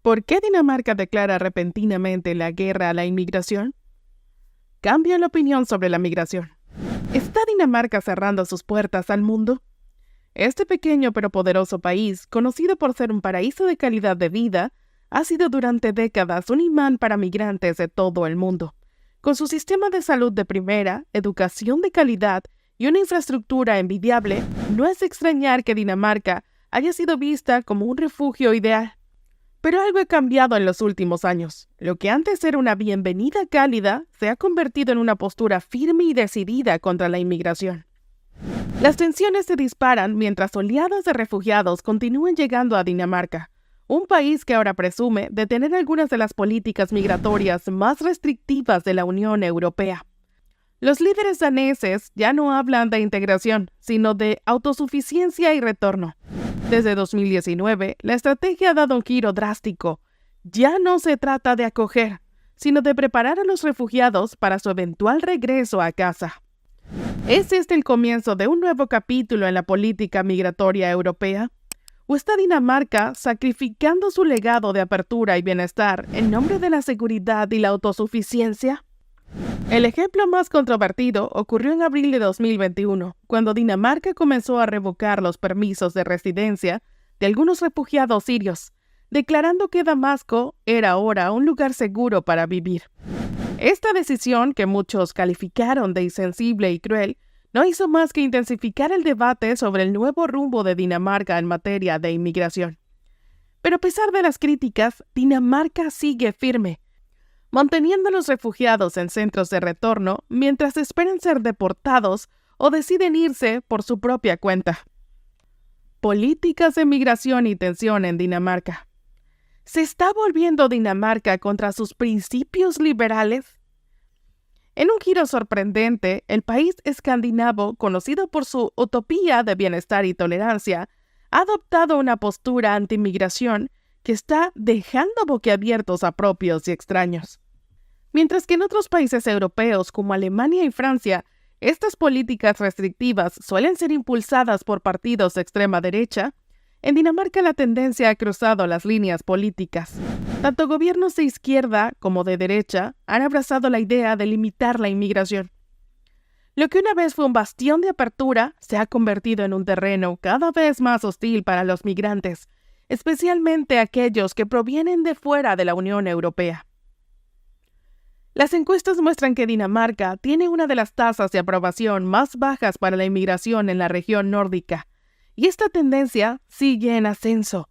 ¿Por qué Dinamarca declara repentinamente la guerra a la inmigración? Cambia la opinión sobre la migración. ¿Está Dinamarca cerrando sus puertas al mundo? Este pequeño pero poderoso país, conocido por ser un paraíso de calidad de vida, ha sido durante décadas un imán para migrantes de todo el mundo. Con su sistema de salud de primera, educación de calidad y una infraestructura envidiable, no es de extrañar que Dinamarca haya sido vista como un refugio ideal. Pero algo ha cambiado en los últimos años. Lo que antes era una bienvenida cálida se ha convertido en una postura firme y decidida contra la inmigración. Las tensiones se disparan mientras oleadas de refugiados continúan llegando a Dinamarca, un país que ahora presume de tener algunas de las políticas migratorias más restrictivas de la Unión Europea. Los líderes daneses ya no hablan de integración, sino de autosuficiencia y retorno. Desde 2019, la estrategia ha dado un giro drástico. Ya no se trata de acoger, sino de preparar a los refugiados para su eventual regreso a casa. ¿Es este el comienzo de un nuevo capítulo en la política migratoria europea? ¿O está Dinamarca sacrificando su legado de apertura y bienestar en nombre de la seguridad y la autosuficiencia? El ejemplo más controvertido ocurrió en abril de 2021, cuando Dinamarca comenzó a revocar los permisos de residencia de algunos refugiados sirios, declarando que Damasco era ahora un lugar seguro para vivir. Esta decisión, que muchos calificaron de insensible y cruel, no hizo más que intensificar el debate sobre el nuevo rumbo de Dinamarca en materia de inmigración. Pero a pesar de las críticas, Dinamarca sigue firme, manteniendo a los refugiados en centros de retorno mientras esperan ser deportados o deciden irse por su propia cuenta. Políticas de migración y tensión en Dinamarca. ¿Se está volviendo Dinamarca contra sus principios liberales? En un giro sorprendente, el país escandinavo, conocido por su utopía de bienestar y tolerancia, ha adoptado una postura anti-migración que está dejando boquiabiertos a propios y extraños. Mientras que en otros países europeos como Alemania y Francia, estas políticas restrictivas suelen ser impulsadas por partidos de extrema derecha, en Dinamarca la tendencia ha cruzado las líneas políticas. Tanto gobiernos de izquierda como de derecha han abrazado la idea de limitar la inmigración. Lo que una vez fue un bastión de apertura se ha convertido en un terreno cada vez más hostil para los migrantes, especialmente aquellos que provienen de fuera de la Unión Europea. Las encuestas muestran que Dinamarca tiene una de las tasas de aprobación más bajas para la inmigración en la región nórdica, y esta tendencia sigue en ascenso.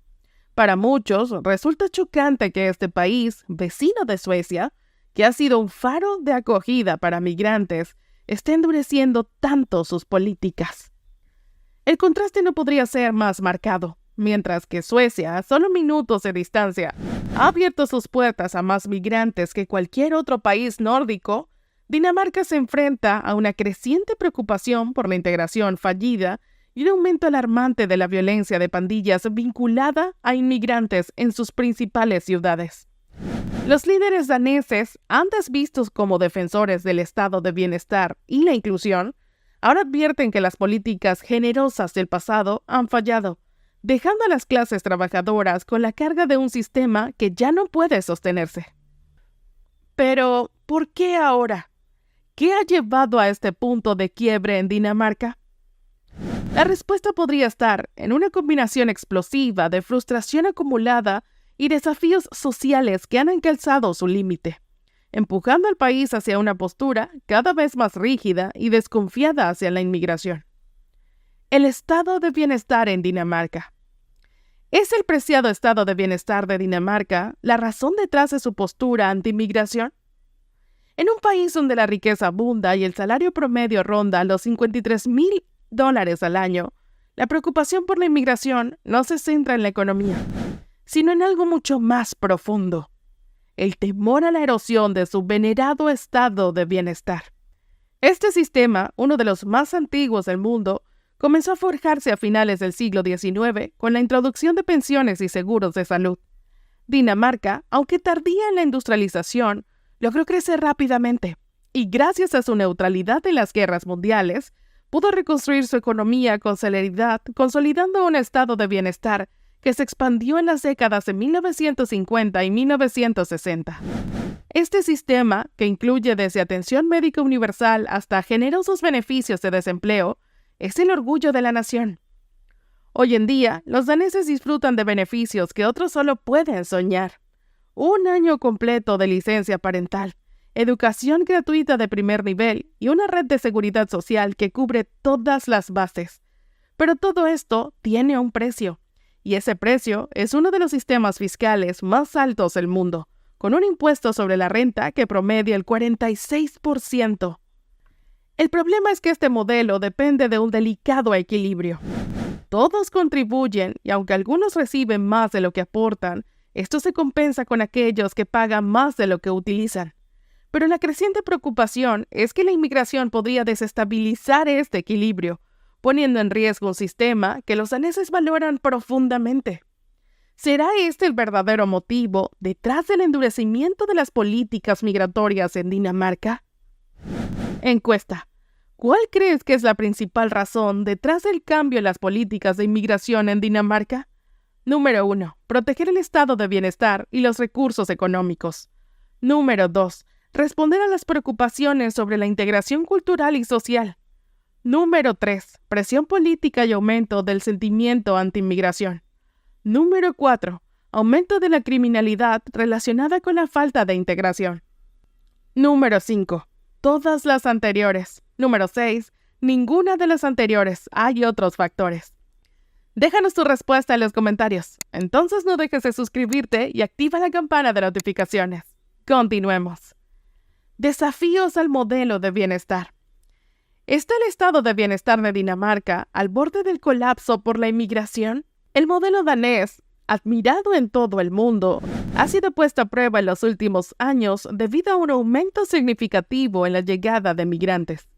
Para muchos, resulta chocante que este país, vecino de Suecia, que ha sido un faro de acogida para migrantes, esté endureciendo tanto sus políticas. El contraste no podría ser más marcado. Mientras que Suecia, a solo minutos de distancia, ha abierto sus puertas a más migrantes que cualquier otro país nórdico, Dinamarca se enfrenta a una creciente preocupación por la integración fallida y un aumento alarmante de la violencia de pandillas vinculada a inmigrantes en sus principales ciudades. Los líderes daneses, antes vistos como defensores del estado de bienestar y la inclusión, ahora advierten que las políticas generosas del pasado han fallado, dejando a las clases trabajadoras con la carga de un sistema que ya no puede sostenerse. Pero, ¿por qué ahora? ¿Qué ha llevado a este punto de quiebre en Dinamarca? La respuesta podría estar en una combinación explosiva de frustración acumulada y desafíos sociales que han alcanzado su límite, empujando al país hacia una postura cada vez más rígida y desconfiada hacia la inmigración. El estado de bienestar en Dinamarca. ¿Es el preciado estado de bienestar de Dinamarca la razón detrás de su postura anti-migración? En un país donde la riqueza abunda y el salario promedio ronda los $53,000 al año, la preocupación por la inmigración no se centra en la economía, sino en algo mucho más profundo: el temor a la erosión de su venerado estado de bienestar. Este sistema, uno de los más antiguos del mundo, comenzó a forjarse a finales del siglo XIX con la introducción de pensiones y seguros de salud. Dinamarca, aunque tardía en la industrialización, logró crecer rápidamente y gracias a su neutralidad en las guerras mundiales, pudo reconstruir su economía con celeridad, consolidando un estado de bienestar que se expandió en las décadas de 1950 y 1960. Este sistema, que incluye desde atención médica universal hasta generosos beneficios de desempleo, es el orgullo de la nación. Hoy en día, los daneses disfrutan de beneficios que otros solo pueden soñar. Un año completo de licencia parental, educación gratuita de primer nivel y una red de seguridad social que cubre todas las bases. Pero todo esto tiene un precio, y ese precio es uno de los sistemas fiscales más altos del mundo, con un impuesto sobre la renta que promedia el 46%. El problema es que este modelo depende de un delicado equilibrio. Todos contribuyen y aunque algunos reciben más de lo que aportan, esto se compensa con aquellos que pagan más de lo que utilizan. Pero la creciente preocupación es que la inmigración podría desestabilizar este equilibrio, poniendo en riesgo un sistema que los daneses valoran profundamente. ¿Será este el verdadero motivo detrás del endurecimiento de las políticas migratorias en Dinamarca? Encuesta. ¿Cuál crees que es la principal razón detrás del cambio en las políticas de inmigración en Dinamarca? Número 1. Proteger el estado de bienestar y los recursos económicos. Número 2. Responder a las preocupaciones sobre la integración cultural y social. Número 3. Presión política y aumento del sentimiento anti-inmigración. Número 4. Aumento de la criminalidad relacionada con la falta de integración. Número 5. Todas las anteriores. Número 6. Ninguna de las anteriores. Hay otros factores. Déjanos tu respuesta en los comentarios. Entonces no dejes de suscribirte y activa la campana de notificaciones. Continuemos. Desafíos al modelo de bienestar. ¿Está el estado de bienestar de Dinamarca al borde del colapso por la inmigración? El modelo danés, admirado en todo el mundo, ha sido puesto a prueba en los últimos años debido a un aumento significativo en la llegada de migrantes.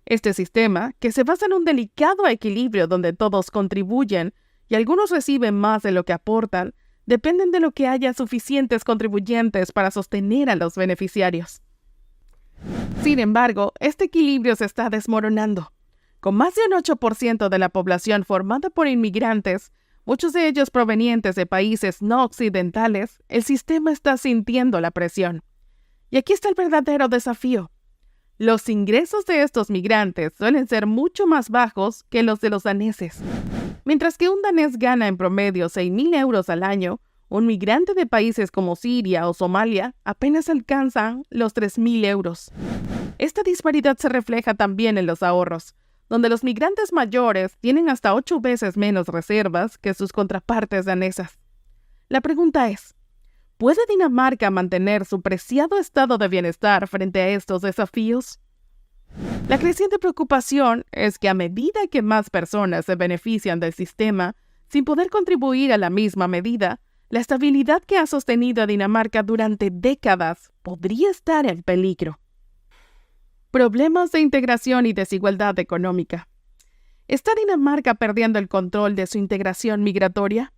Este sistema, que se basa en un delicado equilibrio donde todos contribuyen y algunos reciben más de lo que aportan, dependen de lo que haya suficientes contribuyentes para sostener a los beneficiarios. Sin embargo, este equilibrio se está desmoronando. Con más de un 8% de la población formada por inmigrantes, muchos de ellos provenientes de países no occidentales, el sistema está sintiendo la presión. Y aquí está el verdadero desafío. Los ingresos de estos migrantes suelen ser mucho más bajos que los de los daneses. Mientras que un danés gana en promedio 6.000 euros al año, un migrante de países como Siria o Somalia apenas alcanza los 3.000 euros. Esta disparidad se refleja también en los ahorros, donde los migrantes mayores tienen hasta 8 veces menos reservas que sus contrapartes danesas. La pregunta es, ¿puede Dinamarca mantener su preciado estado de bienestar frente a estos desafíos? La creciente preocupación es que a medida que más personas se benefician del sistema, sin poder contribuir a la misma medida, la estabilidad que ha sostenido a Dinamarca durante décadas podría estar en peligro. Problemas de integración y desigualdad económica. ¿Está Dinamarca perdiendo el control de su integración migratoria?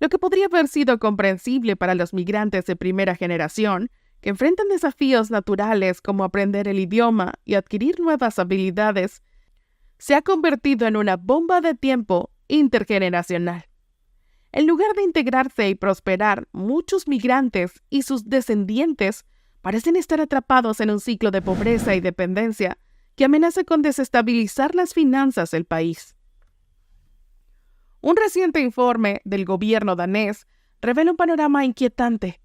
Lo que podría haber sido comprensible para los migrantes de primera generación, que enfrentan desafíos naturales como aprender el idioma y adquirir nuevas habilidades, se ha convertido en una bomba de tiempo intergeneracional. En lugar de integrarse y prosperar, muchos migrantes y sus descendientes parecen estar atrapados en un ciclo de pobreza y dependencia que amenaza con desestabilizar las finanzas del país. Un reciente informe del gobierno danés revela un panorama inquietante.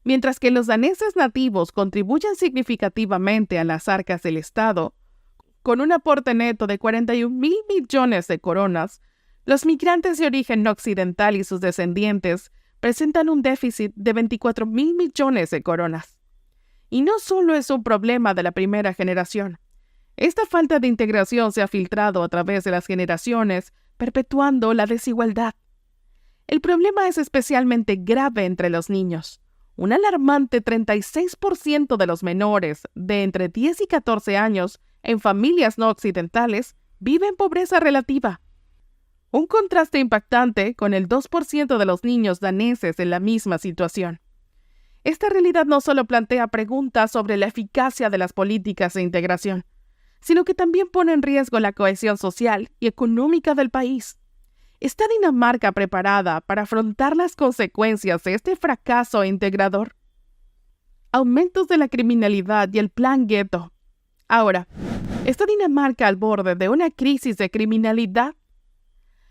Mientras que los daneses nativos contribuyen significativamente a las arcas del Estado, con un aporte neto de 41.000 millones de coronas, los migrantes de origen no occidental y sus descendientes presentan un déficit de 24.000 millones de coronas. Y no solo es un problema de la primera generación. Esta falta de integración se ha filtrado a través de las generaciones, perpetuando la desigualdad. El problema es especialmente grave entre los niños. Un alarmante 36% de los menores de entre 10 y 14 años en familias no occidentales viven en pobreza relativa. Un contraste impactante con el 2% de los niños daneses en la misma situación. Esta realidad no solo plantea preguntas sobre la eficacia de las políticas de integración, sino que también pone en riesgo la cohesión social y económica del país. ¿Está Dinamarca preparada para afrontar las consecuencias de este fracaso integrador? Aumentos de la criminalidad y el plan gueto. Ahora, ¿está Dinamarca al borde de una crisis de criminalidad?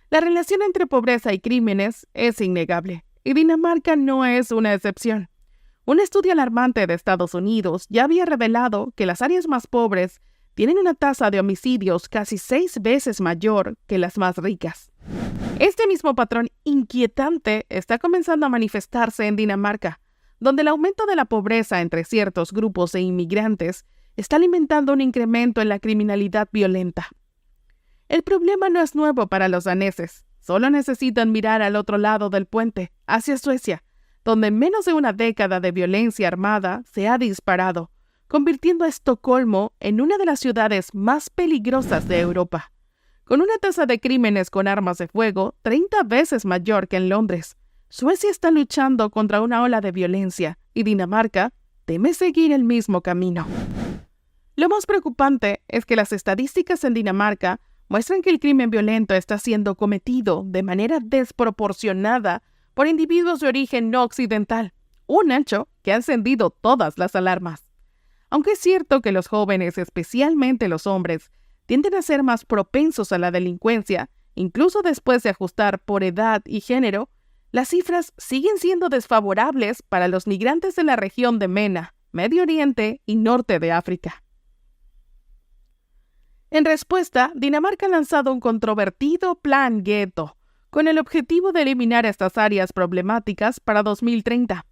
La relación entre pobreza y crímenes es innegable, y Dinamarca no es una excepción. Un estudio alarmante de Estados Unidos ya había revelado que las áreas más pobres tienen una tasa de homicidios casi 6 veces mayor que las más ricas. Este mismo patrón inquietante está comenzando a manifestarse en Dinamarca, donde el aumento de la pobreza entre ciertos grupos de inmigrantes está alimentando un incremento en la criminalidad violenta. El problema no es nuevo para los daneses, solo necesitan mirar al otro lado del puente, hacia Suecia, donde en menos de una década de violencia armada se ha disparado, convirtiendo a Estocolmo en una de las ciudades más peligrosas de Europa, con una tasa de crímenes con armas de fuego 30 veces mayor que en Londres. Suecia está luchando contra una ola de violencia y Dinamarca teme seguir el mismo camino. Lo más preocupante es que las estadísticas en Dinamarca muestran que el crimen violento está siendo cometido de manera desproporcionada por individuos de origen no occidental, un hecho que ha encendido todas las alarmas. Aunque es cierto que los jóvenes, especialmente los hombres, tienden a ser más propensos a la delincuencia, incluso después de ajustar por edad y género, las cifras siguen siendo desfavorables para los migrantes de la región de MENA, Medio Oriente y Norte de África. En respuesta, Dinamarca ha lanzado un controvertido plan gueto, con el objetivo de eliminar estas áreas problemáticas para 2030.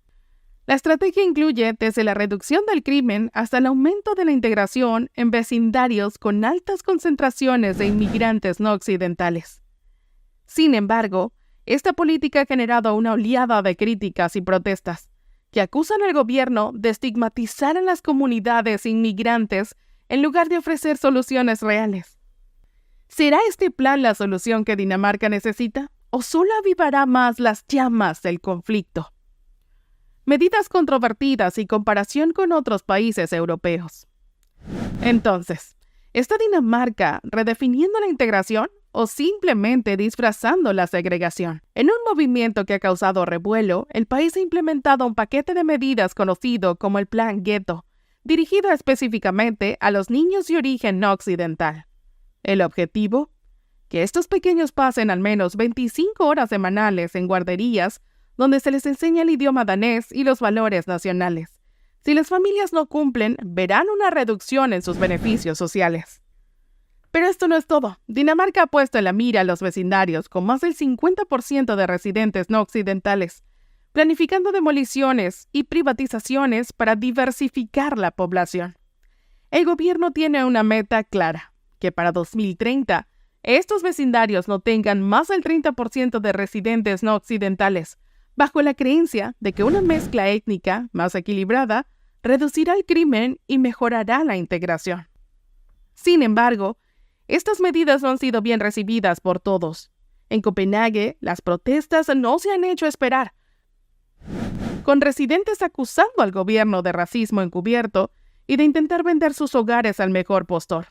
La estrategia incluye desde la reducción del crimen hasta el aumento de la integración en vecindarios con altas concentraciones de inmigrantes no occidentales. Sin embargo, esta política ha generado una oleada de críticas y protestas, que acusan al gobierno de estigmatizar a las comunidades inmigrantes en lugar de ofrecer soluciones reales. ¿Será este plan la solución que Dinamarca necesita? ¿O solo avivará más las llamas del conflicto? Medidas controvertidas y comparación con otros países europeos. Entonces, ¿está Dinamarca redefiniendo la integración o simplemente disfrazando la segregación? En un movimiento que ha causado revuelo, el país ha implementado un paquete de medidas conocido como el Plan Gueto, dirigido específicamente a los niños de origen no occidental. ¿El objetivo? Que estos pequeños pasen al menos 25 horas semanales en guarderías donde se les enseña el idioma danés y los valores nacionales. Si las familias no cumplen, verán una reducción en sus beneficios sociales. Pero esto no es todo. Dinamarca ha puesto en la mira a los vecindarios con más del 50% de residentes no occidentales, planificando demoliciones y privatizaciones para diversificar la población. El gobierno tiene una meta clara, que para 2030 estos vecindarios no tengan más del 30% de residentes no occidentales, bajo la creencia de que una mezcla étnica más equilibrada reducirá el crimen y mejorará la integración. Sin embargo, estas medidas no han sido bien recibidas por todos. En Copenhague, las protestas no se han hecho esperar, con residentes acusando al gobierno de racismo encubierto y de intentar vender sus hogares al mejor postor.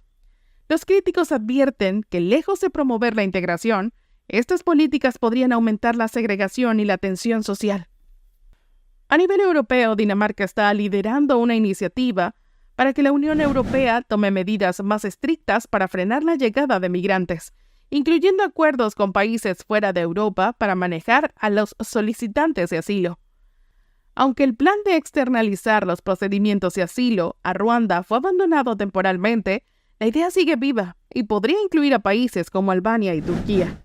Los críticos advierten que, lejos de promover la integración, estas políticas podrían aumentar la segregación y la tensión social. A nivel europeo, Dinamarca está liderando una iniciativa para que la Unión Europea tome medidas más estrictas para frenar la llegada de migrantes, incluyendo acuerdos con países fuera de Europa para manejar a los solicitantes de asilo. Aunque el plan de externalizar los procedimientos de asilo a Ruanda fue abandonado temporalmente, la idea sigue viva y podría incluir a países como Albania y Turquía.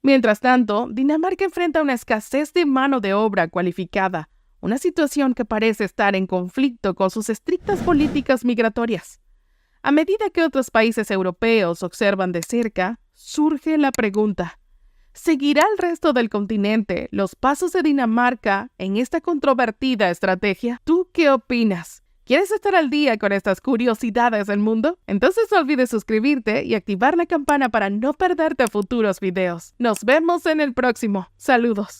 Mientras tanto, Dinamarca enfrenta una escasez de mano de obra cualificada, una situación que parece estar en conflicto con sus estrictas políticas migratorias. A medida que otros países europeos observan de cerca, surge la pregunta: ¿seguirá el resto del continente los pasos de Dinamarca en esta controvertida estrategia? ¿Tú qué opinas? ¿Quieres estar al día con estas curiosidades del mundo? Entonces no olvides suscribirte y activar la campana para no perderte futuros videos. Nos vemos en el próximo. Saludos.